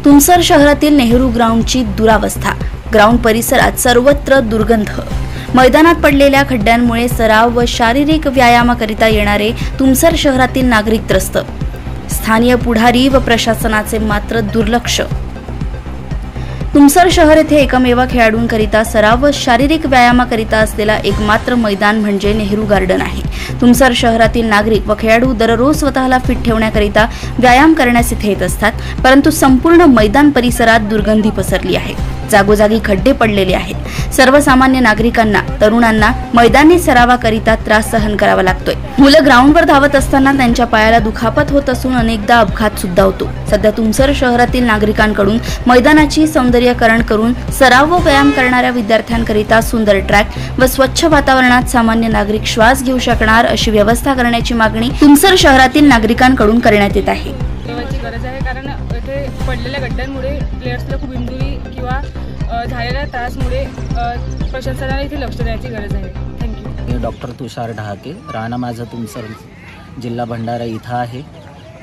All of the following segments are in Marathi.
तुमसर शहरातील नेहरू ग्राउंडची दुरावस्था। ग्राउंड परिसरात सर्वत्र दुर्गंध। मैदानात पडलेल्या खड्ड्यांमुळे सराव व शारीरिक व्यायामाकरिता येणारे तुमसर शहरातील नागरिक त्रस्त। स्थानीय पुढारी व प्रशासनाचे मात्र दुर्लक्ष। तुमसर शहर येथे एकमेव खेळाडूंकरिता सराव व शारीरिक व्यायामाकरिता असलेला एकमात्र मैदान म्हणजे नेहरू गार्डन आहे। तुमसर शहरातील नागरिक व खेळाडू दररोज स्वतःला फिट ठेवण्याकरिता व्यायाम करण्यास इथे येत असतात, परंतु संपूर्ण मैदान परिसरात दुर्गंधी पसरली आहे। जागोजागी खड्डे पडलेले आहेत। सर्वसामान्य नागरिकांना, तरुणांना मैदानी सरावाकरिता त्रास सहन करावा लागतोय। मुलं ग्राउंडवर धावत असताना त्यांच्या पायाला दुखापत होत असून अनेकदा अपघात सुद्धा होतो। सध्या तुमसर शहरातील नागरिकांकडून मैदानाची सौंदर्यीकरण करून सराव व व्यायाम करणाऱ्या विद्यार्थ्यांकरिता सुंदर ट्रॅक व स्वच्छ वातावरणात सामान्य नागरिक श्वास घेऊ शकणार अशी व्यवस्था करण्याची मागणी तुमसर शहरातील नागरिकांकडून करण्यात येत आहे। गरज आहे, कारण येथे पडलेल्या गड्ड्यांमुळे प्लेयर्सला खूप इंजुरी किंवा झालेल्या त्रासमुळे प्रशासनाने इथे लक्ष देण्याची गरज आहे। थँक्यू। मी डॉक्टर तुषार ढहाके, राहणं माझं तुमसर, जिल्हा भंडारा इथं आहे।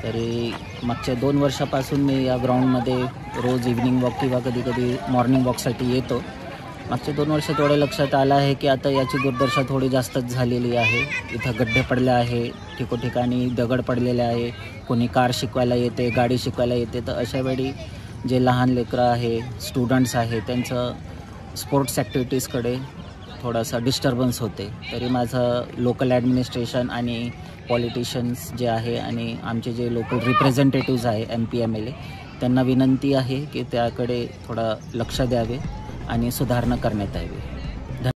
तरी मागच्या 2 वर्षापासून मी या ग्राउंडमध्ये रोज इव्हनिंग वॉक किंवा कधी कधी मॉर्निंग वॉकसाठी येतो। मागच्या 2 वर्ष थोडं लक्षात आलं आहे की आता याची दुर्दशा थोडी जास्तच झालेली आहे। इथं गड्डे पडले आहे, ठिकाणी दगड पडलेले आहे। कोणी कार शिकवायला येते, गाडी शिकवायला येते, तर अशा वेळी जे लहान लेकरं आहे, स्टुडंट्स आहे, त्यांचं स्पोर्ट्स ॲक्टिव्हिटीजकडे थोडासा डिस्टर्बन्स होते। तरी माझं लोकल ॲडमिनिस्ट्रेशन आणि पॉलिटिशियन्स जे आहे आणि आमचे जे लोकल रिप्रेझेंटेटिव्ज आहे MP MLA, त्यांना विनंती आहे की त्याकडे थोडं लक्ष द्यावे आणि सुधारणा करण्यात यावी।